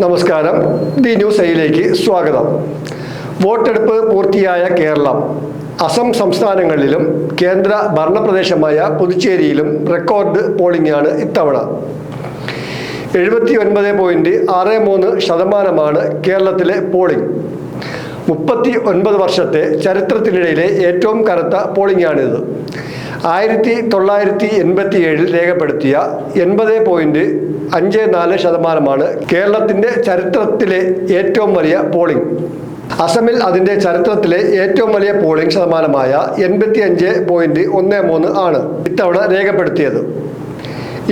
നമസ്കാരം. The news ഐയിലേക്ക് സ്വാഗതം. വോട്ടെടുപ്പ് പൂർത്തിയായ കേരളം, അസം സംസ്ഥാനങ്ങളിലും കേന്ദ്ര ഭരണപ്രദേശമായ പുതുച്ചേരിയിലും റെക്കോർഡ് പോളിംഗാണ് ഇത്തവണ. 79.63% കേരളത്തിലെ പോളിംഗ്. 39 വർഷത്തെ ചരിത്രത്തിനിടയിലെ ഏറ്റവും കനത്ത പോളിംഗാണിത്. 1987 രേഖപ്പെടുത്തിയ 80.54% കേരളത്തിൻ്റെ ചരിത്രത്തിലെ ഏറ്റവും വലിയ പോളിംഗ്. അസമിൽ അതിൻ്റെ ചരിത്രത്തിലെ ഏറ്റവും വലിയ പോളിംഗ് ശതമാനമായ 85.13 ആണ് ഇത്തവണ രേഖപ്പെടുത്തിയത്.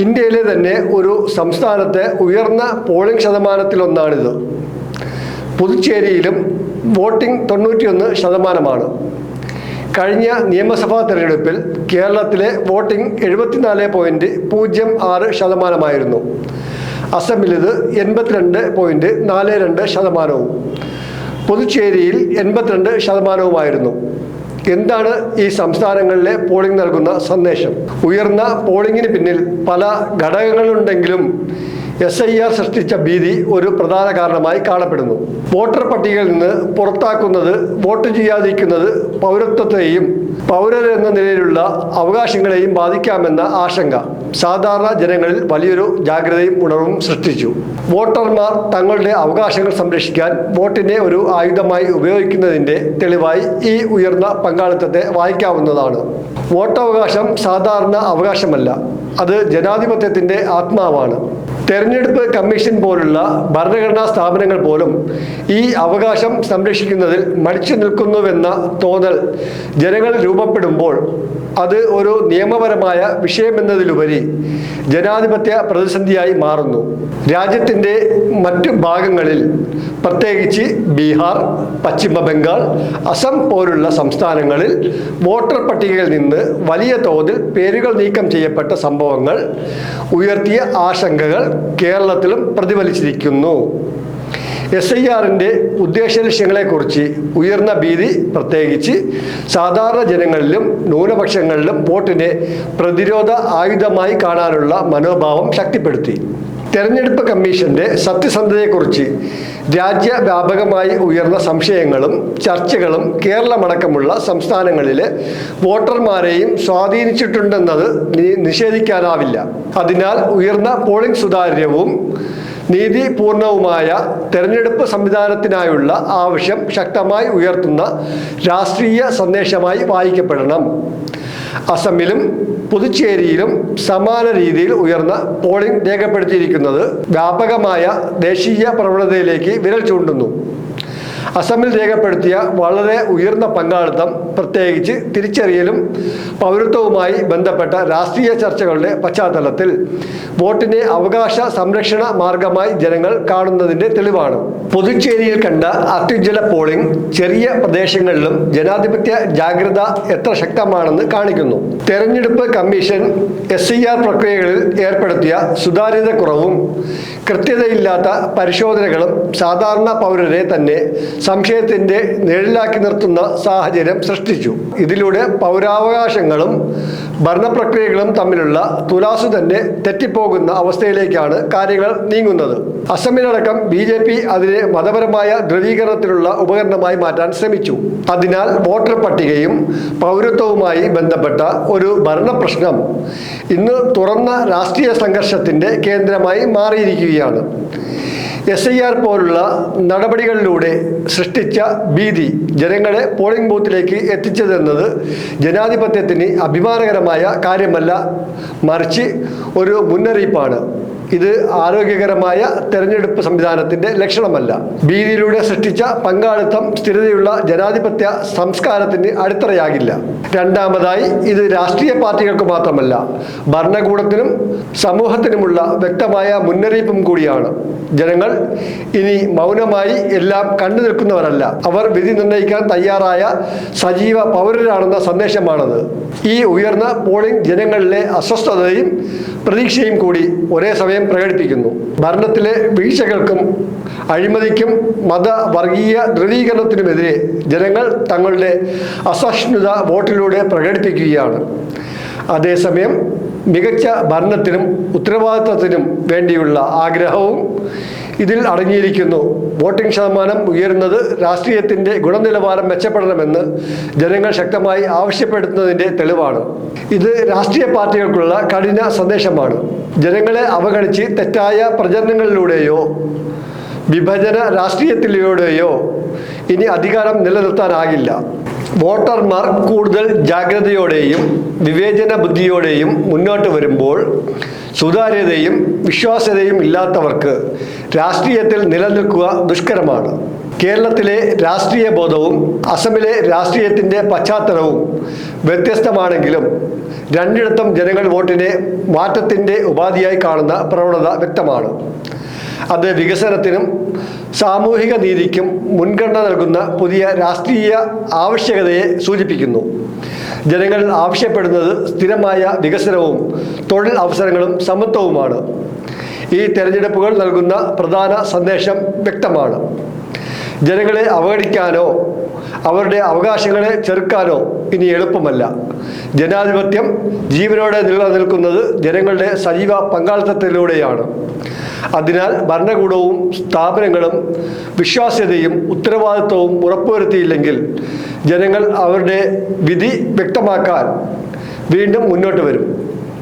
ഇന്ത്യയിലെ തന്നെ ഒരു സംസ്ഥാനത്തെ ഉയർന്ന പോളിംഗ് ശതമാനത്തിലൊന്നാണിത്. പുതുച്ചേരിയിലും വോട്ടിംഗ് 91%. കഴിഞ്ഞ നിയമസഭാ തെരഞ്ഞെടുപ്പിൽ കേരളത്തിലെ വോട്ടിംഗ് 74.06%. അസമിൽ ഇത് 82.42%. പുതുച്ചേരിയിൽ 82%. എന്താണ് ഈ സംസ്ഥാനങ്ങളിലെ പോളിംഗ് നൽകുന്ന സന്ദേശം? ഉയർന്ന പോളിംഗിന് പിന്നിൽ പല ഘടകങ്ങളുണ്ടെങ്കിലും SIR സൃഷ്ടിച്ച ഭീതി ഒരു പ്രധാന കാരണമായി കാണപ്പെടുന്നു. വോട്ടർ പട്ടികയിൽ നിന്ന് പുറത്താക്കുന്നത്, വോട്ട് ചെയ്യാതിരിക്കുന്നത് പൗരത്വത്തെയും പൗരരെന്ന നിലയിലുള്ള അവകാശങ്ങളെയും ബാധിക്കാമെന്ന ആശങ്ക സാധാരണ ജനങ്ങളിൽ വലിയൊരു ജാഗ്രതയും ഉണർവും സൃഷ്ടിച്ചു. വോട്ടർമാർ തങ്ങളുടെ അവകാശങ്ങൾ സംരക്ഷിക്കാൻ വോട്ടിനെ ഒരു ആയുധമായി ഉപയോഗിക്കുന്നതിൻ്റെ തെളിവായി ഈ ഉയർന്ന പങ്കാളിത്തത്തെ വായിക്കാവുന്നതാണ്. വോട്ടവകാശം സാധാരണ അവകാശമല്ല, അത് ജനാധിപത്യത്തിൻ്റെ ആത്മാവാണ്. തെരഞ്ഞെടുപ്പ് കമ്മീഷൻ പോലുള്ള ഭരണഘടനാ സ്ഥാപനങ്ങൾ പോലും ഈ അവകാശം സംരക്ഷിക്കുന്നതിൽ മടിച്ചു നിൽക്കുന്നുവെന്ന തോന്നൽ ജനങ്ങളിൽ രൂപപ്പെടുമ്പോൾ അത് ഒരു നിയമപരമായ വിഷയമെന്നതിലുപരി ജനാധിപത്യ പ്രതിസന്ധിയായി മാറുന്നു. രാജ്യത്തിൻ്റെ മറ്റു ഭാഗങ്ങളിൽ, പ്രത്യേകിച്ച് ബീഹാർ, പശ്ചിമ ബംഗാൾ, അസം പോലുള്ള സംസ്ഥാനങ്ങളിൽ വോട്ടർ പട്ടികയിൽ നിന്ന് വലിയ തോതിൽ പേരുകൾ നീക്കം ചെയ്യപ്പെട്ട സംഭവങ്ങൾ ഉയർത്തിയ ആശങ്കകൾ കേരളത്തിലും പ്രതിഫലിച്ചിരിക്കുന്നു. SIRൻ്റെ ഉദ്ദേശലക്ഷ്യങ്ങളെക്കുറിച്ച് ഉയർന്ന ഭീതി പ്രത്യേകിച്ച് സാധാരണ ജനങ്ങളിലും ന്യൂനപക്ഷങ്ങളിലും വോട്ടിനെ പ്രതിരോധ ആയുധമായി കാണാനുള്ള മനോഭാവം ശക്തിപ്പെടുത്തി. തെരഞ്ഞെടുപ്പ് കമ്മീഷന്റെ സത്യസന്ധതയെക്കുറിച്ച് രാജ്യവ്യാപകമായി ഉയർന്ന സംശയങ്ങളും ചർച്ചകളും കേരളമടക്കമുള്ള സംസ്ഥാനങ്ങളിലെ വോട്ടർമാരെയും സ്വാധീനിച്ചിട്ടുണ്ടെന്നത് നിഷേധിക്കാനാവില്ല. അതിനാൽ ഉയർന്ന പോളിംഗ് സുതാര്യവും നീതിപൂർണവുമായ തെരഞ്ഞെടുപ്പ് സംവിധാനത്തിനായുള്ള ആവശ്യം ശക്തമായി ഉയർത്തുന്ന രാഷ്ട്രീയ സന്ദേശമായി വായിക്കപ്പെടണം. അസമിലും പുതുച്ചേരിയിലും സമാന രീതിയിൽ ഉയർന്ന പോളിംഗ് രേഖപ്പെടുത്തിയിരിക്കുന്നത് വ്യാപകമായ ദേശീയ പ്രവണതയിലേക്ക് വിരൽ ചൂണ്ടുന്നു. അസമിൽ രേഖപ്പെടുത്തിയ വളരെ ഉയർന്ന പങ്കാളിത്തം പ്രത്യേകിച്ച് തിരിച്ചറിയലും പൗരത്വവുമായി ബന്ധപ്പെട്ട രാഷ്ട്രീയ ചർച്ചകളുടെ പശ്ചാത്തലത്തിൽ വോട്ടിനെ അവകാശ സംരക്ഷണ മാർഗമായി ജനങ്ങൾ കാണുന്നതിൻ്റെ തെളിവാണ്. പുതുച്ചേരിയിൽ കണ്ട അത്യുജ്വല പോളിംഗ് ചെറിയ പ്രദേശങ്ങളിലും ജനാധിപത്യ ജാഗ്രത എത്ര ശക്തമാണെന്ന് കാണിക്കുന്നു. തെരഞ്ഞെടുപ്പ് കമ്മീഷൻ SIR പ്രക്രിയകളിൽ ഏർപ്പെടുത്തിയ സുതാര്യതക്കുറവും കൃത്യതയില്ലാത്ത പരിശോധനകളും സാധാരണ പൗരരെ തന്നെ സംശയത്തിൻ്റെ നിഴലിലാക്കി നിർത്തുന്ന സാഹചര്യം സൃഷ്ടിച്ചു. ഇതിലൂടെ പൗരാവകാശങ്ങളും ഭരണപ്രക്രിയകളും തമ്മിലുള്ള തുലാസു തന്നെ തെറ്റിപ്പോകുന്ന അവസ്ഥയിലേക്കാണ് കാര്യങ്ങൾ നീങ്ങുന്നത്. അസമിലടക്കം BJP അതിനെ മതപരമായ ധ്രുവീകരണത്തിനുള്ള ഉപകരണമായി മാറ്റാൻ ശ്രമിച്ചു. അതിനാൽ വോട്ടർ പട്ടികയും പൗരത്വവുമായി ബന്ധപ്പെട്ട ഒരു ഭരണ പ്രശ്നം ഇന്ന് തുറന്ന രാഷ്ട്രീയ സംഘർഷത്തിൻ്റെ കേന്ദ്രമായി മാറിയിരിക്കുകയാണ്. SIR പോലുള്ള നടപടികളിലൂടെ സൃഷ്ടിച്ച ഭീതി ജനങ്ങളെ പോളിംഗ് ബൂത്തിലേക്ക് എത്തിച്ചതെന്നത് ജനാധിപത്യത്തിന് അഭിമാനകരമായ കാര്യമല്ല, മറിച്ച് ഒരു മുന്നറിയിപ്പാണ്. ഇത് ആരോഗ്യകരമായ തെരഞ്ഞെടുപ്പ് സംവിധാനത്തിൻ്റെ ലക്ഷണമല്ല. ഭീതിയിലൂടെ സൃഷ്ടിച്ച പങ്കാളിത്തം സ്ഥിരതയുള്ള ജനാധിപത്യ സംസ്കാരത്തിന് അടിത്തറയാകില്ല. രണ്ടാമതായി, ഇത് രാഷ്ട്രീയ പാർട്ടികൾക്ക് മാത്രമല്ല, ഭരണകൂടത്തിനും സമൂഹത്തിനുമുള്ള വ്യക്തമായ മുന്നറിയിപ്പും കൂടിയാണ്. ജനങ്ങൾ ഇനി മൗനമായി എല്ലാം കണ്ടു നിൽക്കുന്നവരല്ല, അവർ വിധി നിർണ്ണയിക്കാൻ തയ്യാറായ സജീവ പൗരരാണെന്ന സന്ദേശമാണത്. ഈ ഉയർന്ന പോളിംഗ് ജനങ്ങളിലെ അസ്വസ്ഥതയും പ്രതീക്ഷയും കൂടി ഒരേ സമയം പ്രകടിപ്പിക്കുന്നു. ഭരണത്തിലെ വീഴ്ചകൾക്കും അഴിമതിക്കും മത വർഗീയ ധ്രുവീകരണത്തിനുമെതിരെ ജനങ്ങൾ തങ്ങളുടെ അസഹിഷ്ണുത വോട്ടിലൂടെ പ്രകടിപ്പിക്കുകയാണ്. അതേസമയം മികച്ച ഭരണത്തിനും ഉത്തരവാദിത്തത്തിനും വേണ്ടിയുള്ള ആഗ്രഹവും ഇതിൽ അടങ്ങിയിരിക്കുന്നു. വോട്ടിംഗ് ശതമാനം ഉയരുന്നത് രാഷ്ട്രീയത്തിൻ്റെ ഗുണനിലവാരം മെച്ചപ്പെടണമെന്ന് ജനങ്ങൾ ശക്തമായി ആവശ്യപ്പെടുന്നതിൻ്റെ തെളിവാണ്. ഇത് രാഷ്ട്രീയ പാർട്ടികൾക്കുള്ള കഠിന സന്ദേശമാണ്. ജനങ്ങളെ അവഗണിച്ച് തെറ്റായ പ്രചരണങ്ങളിലൂടെയോ വിഭജന രാഷ്ട്രീയത്തിലൂടെയോ ഇനി അധികാരം നിലനിർത്താനാകില്ല. വോട്ടർമാർ കൂടുതൽ ജാഗ്രതയോടെയും വിവേചന ബുദ്ധിയോടെയും മുന്നോട്ട് വരുമ്പോൾ സുതാര്യതയും വിശ്വാസ്യതയും ഇല്ലാത്തവർക്ക് രാഷ്ട്രീയത്തിൽ നിലനിൽക്കുക ദുഷ്കരമാണ്. കേരളത്തിലെ രാഷ്ട്രീയ ബോധവും അസമിലെ രാഷ്ട്രീയത്തിൻ്റെ പശ്ചാത്തലവും വ്യത്യസ്തമാണെങ്കിലും രണ്ടിടത്തും ജനങ്ങൾ വോട്ടിനെ മാറ്റത്തിൻ്റെ ഉപാധിയായി കാണുന്ന പ്രവണത വ്യക്തമാണ്. അത് വികസനത്തിനും സാമൂഹിക നീതിക്കും മുൻഗണന നൽകുന്ന പുതിയ രാഷ്ട്രീയ ആവശ്യകതയെ സൂചിപ്പിക്കുന്നു. ജനങ്ങൾ ആവശ്യപ്പെടുന്നത് സ്ഥിരമായ വികസനവും തൊഴിൽ അവസരങ്ങളും സമത്വവുമാണ്. ഈ തെരഞ്ഞെടുപ്പുകൾ നൽകുന്ന പ്രധാന സന്ദേശം വ്യക്തമാണ്. ജനങ്ങളെ അവഗണിക്കാനോ അവരുടെ അവകാശങ്ങളെ ചെറുക്കാനോ ഇനി എളുപ്പമല്ല. ജനാധിപത്യം ജീവനോടെ നിലനിൽക്കുന്നത് ജനങ്ങളുടെ സജീവ പങ്കാളിത്തത്തിലൂടെയാണ്. അതിനാൽ ഭരണകൂടവും സ്ഥാപനങ്ങളും വിശ്വാസ്യതയും ഉത്തരവാദിത്വവും ഉറപ്പുവരുത്തിയില്ലെങ്കിൽ ജനങ്ങൾ അവരുടെ വിധി വ്യക്തമാക്കാൻ വീണ്ടും മുന്നോട്ട് വരും.